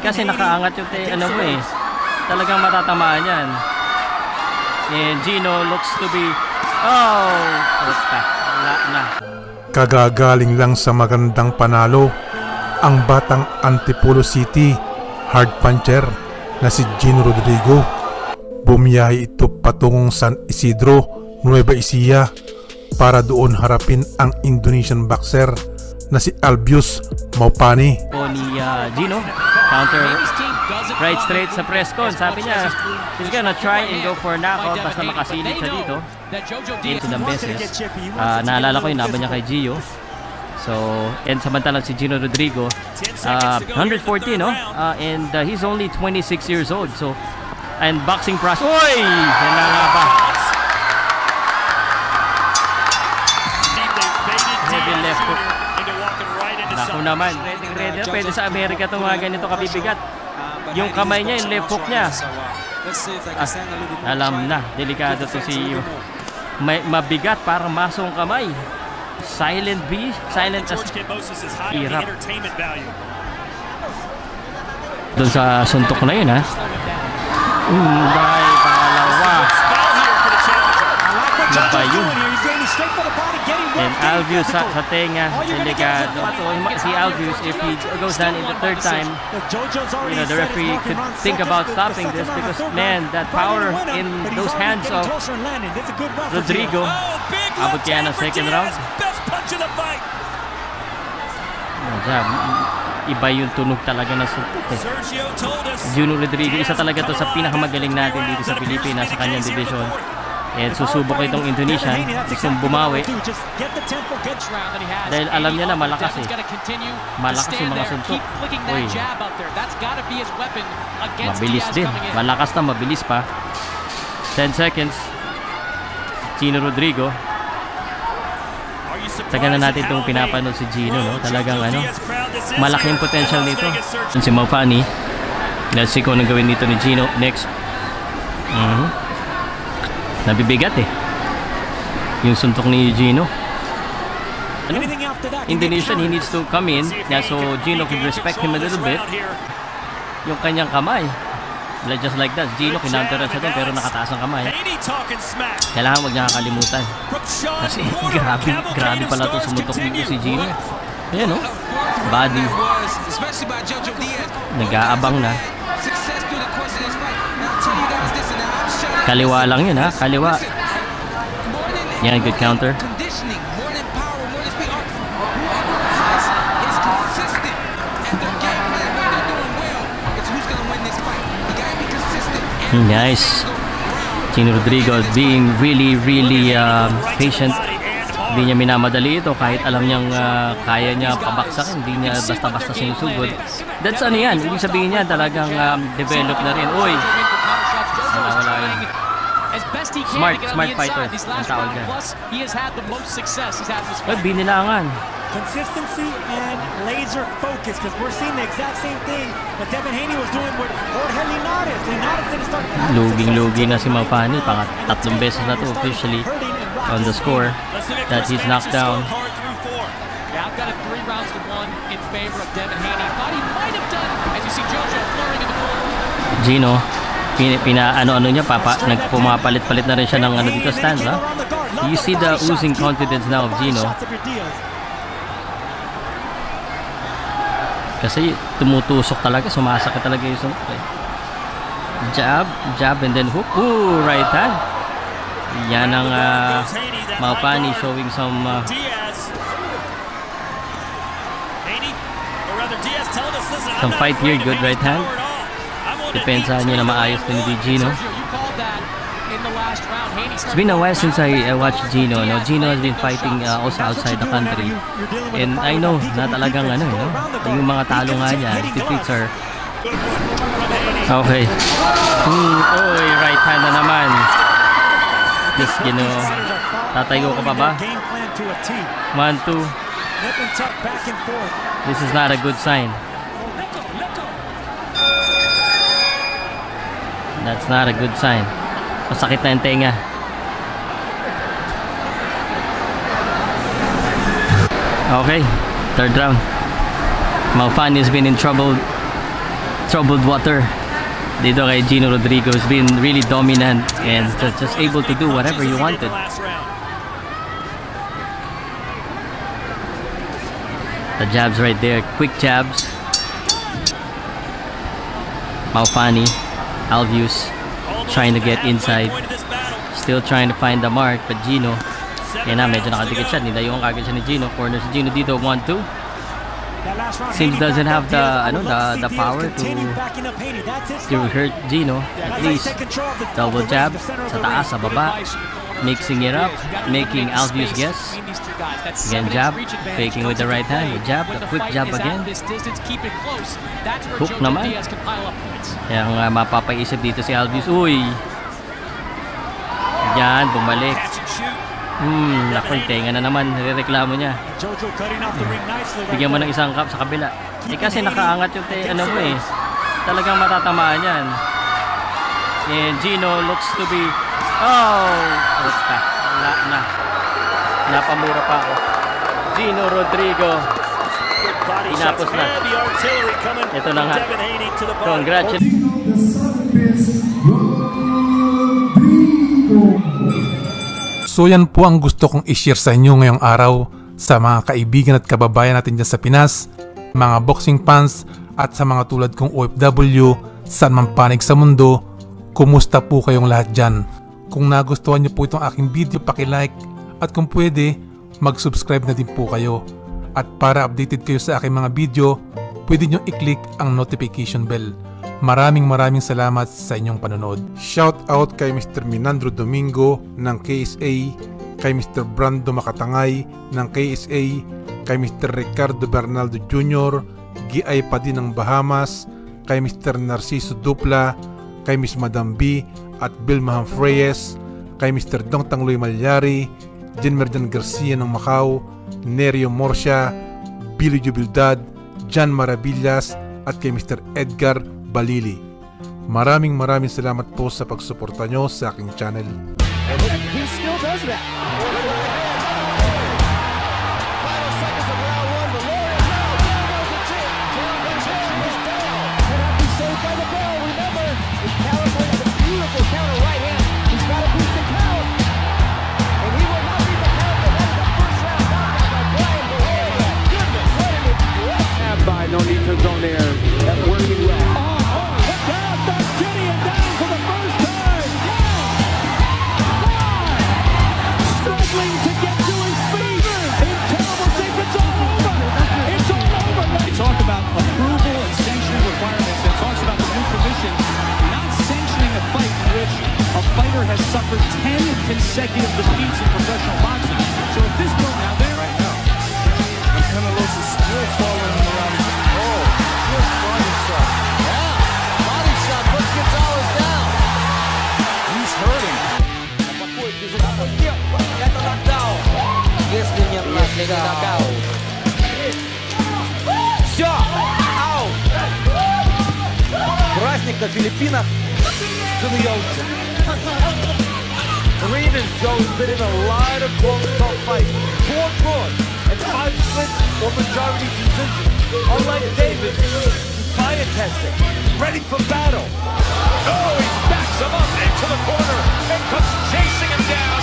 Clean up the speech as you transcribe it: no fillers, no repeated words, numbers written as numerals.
kasi nakaangat yung ano mo eh. Talagang matatamaan yan. And Gino looks to be... Oh! Puta. Wala na. Kagagaling lang sa magandang panalo ang batang Antipolo City hard puncher na si Gino Rodrigo. Bumiyahe ito patungong San Isidro, Nueva Ecija para doon harapin ang Indonesian boxer na si Albius Maupani. Ni Gino, counter right straight sa press con. Sabi niya, he's gonna try and go for a knockout basta makasilip siya dito. Into the business. Naalala ko yung laban niya kay Gio. So, and samantalang si Gino Rodrigo, 140, no? And he's only 26 years old. So, and boxing process. Uy! Yan na nga ba? Heavy left hook. Naku naman. Ready. Pwede sa Amerika itong mga ganito kabibigat. Yung kamay niya, yung left hook niya. Alam na. Delikado to si... Mabigat para masong kamay. Silent B. Silent as hirap. Doon sa suntok na yun, ha? Dahil pangalawa. Naba yun. And Albius sa tenga. Delikado. Si Albius, if he goes down in the third time, you know, the referee could think about stopping this because, man, that power in those hands of Rodrigo. Abot kaya ng second round. Iba yung tunog talaga na suntok eh. Gino Rodrigo, isa talaga to sa pinakamagaling natin dito sa Pilipinas sa kanyang division. And susubok itong Indonesian, gustong bumawi. Dahil alam niya na malakas eh. Malakas yung mga suntok. Uy. Mabilis din. Malakas na, mabilis pa. 10 seconds. Gino Rodrigo. Taga na natin itong pinapanood si Gino, no? Talagang ano, malaking potential nito. Si Maupani. Let's see kung anong gawin dito ni Gino next. Nabibigat eh yung suntok ni Gino. Ano? Indonesian, he needs to come in. Yeah, so Gino could respect him a little bit. Yung kanyang kamay, just like that, Gino kinanteran siya din pero nakataas ang kamay. Kailangan wag niya kakalimutan kasi grabe pala itong sumutok dito si Gino. Ayan, no? Body nag-aabang na. Kaliwa lang yun, ha? Kaliwa. Yan, good counter. Nice. Gino Rodrigo being really patient. Hindi niya minamadali ito kahit alam niyang kaya niya pabaksakin. Hindi niya basta-basta sinusugod. That's ano yan. Ibig sabihin niya talagang develop na rin. Uy! Wala yun. Smart fighter ang tawag dyan. But binilangan. Consistency and laser focus because we're seeing the exact same thing that Devin Haney was doing with Jorge Linares. Linares didn't start. Luging-lugi na si Maupani. Tatlong beses na to officially on the score that he's knocked down. Yeah, I've got a 3 rounds to 1 in favor of Devin Haney. Thought he might have done it as you see Jojo flirting in the corner. Gino, ano niya, nagpumapalit-palit na rin siya ng ano dito stands, ha? You see the oozing confidence now of Gino. Kasi tumutusok talaga, sumasakit talaga yung suntok eh. Jab and then hook. Ooh, right hand. Yan ang Maupani showing some fight here. Good right hand. Depensahan nyo na maayos din ni Gino. It's been a while since I watched Gino. No? Gino has been fighting also outside the country. And I know na talagang ano, no? Yung mga talo nga niya, defeats are... Okay. Oy, right hand na naman. Yes, Gino. Tatayo ko pa ba? 1, 2. This is not a good sign. That's not a good sign. Masakit na yung tenga. Okay, third round. Maupani has been in trouble troubled water. Dito kay Gino Rodrigo has been really dominant and just able to do whatever he wanted. The jabs right there, quick jabs. Maufani, Alvius trying to get inside. Still trying to find the mark, but Gino, yan na, medyo nakadikit siya. Nilayo ang kagad siya ni Gino. Corner si Gino dito, 1-2. Seems doesn't have the power to hurt Gino. At least double jab sa taas, sa baba, mixing it up, making Alvius guess. Again jab, faking with the right hand, the jab, the quick jab again. Hook naman. Kaya nga mapapaisip dito si Alvius. Uy! Yan, bumalik. Naku, tenga na naman. Nireklamo niya. Bigyan mo ng isang cup sa kabila. Kasi nakaangat yung mo eh. Talagang matatamaan yan. And Gino looks to be... Oh! Basta. Wala na. Napamura pa ako. Gino Rodrigo. Tinapos na. Ito na nga. Congratulations. So yan po ang gusto kong i-share sa inyo ngayong araw sa mga kaibigan at kababayan natin dyan sa Pinas, mga boxing fans at sa mga tulad kong OFW, saan man panig sa mundo. Kumusta po kayong lahat dyan? Kung nagustuhan nyo po itong aking video, paki-like at kung pwede, mag-subscribe na din po kayo. At para updated kayo sa aking mga video, pwede nyo i-click ang notification bell. Maraming salamat sa inyong panonood. Shout out kay Mr. Minandro Domingo ng KSA, kay Mr. Brando Makatangay ng KSA, kay Mr. Ricardo Bernaldo Jr., Giay pa din ng Bahamas, kay Mr. Narciso Dupla, kay Miss Madam B at Vilma Reyes, kay Mr. Dong Tangloy Malyari, Jen Merdan Garcia ng Macau, Nerio Morcia, Billy Jubildad, Jan Maravillas at kay Mr. Edgar Balili. Maraming salamat po sa pagsuporta nyo sa aking channel. He still does that. No need to go there. That working well. Down, Darkinian down for the first time. Struggling to get to his feet. In terrible shape. It's all over. It's all over. They talk about approval and sanctioning requirements. It talks about the new commission not sanctioning a fight in which a fighter has suffered 10 consecutive defeats in professional boxing. So if this goes now there right now, and Canelo is still following around. Все! Ау! Праздник на Филиппинах. Reeves Joe's been in a lot of close tough fights. 4 draws and 5 splits or majority decisions. Unlike Davis, he's fire testing, ready for battle. Oh, he backs him up into the corner and comes chasing him down.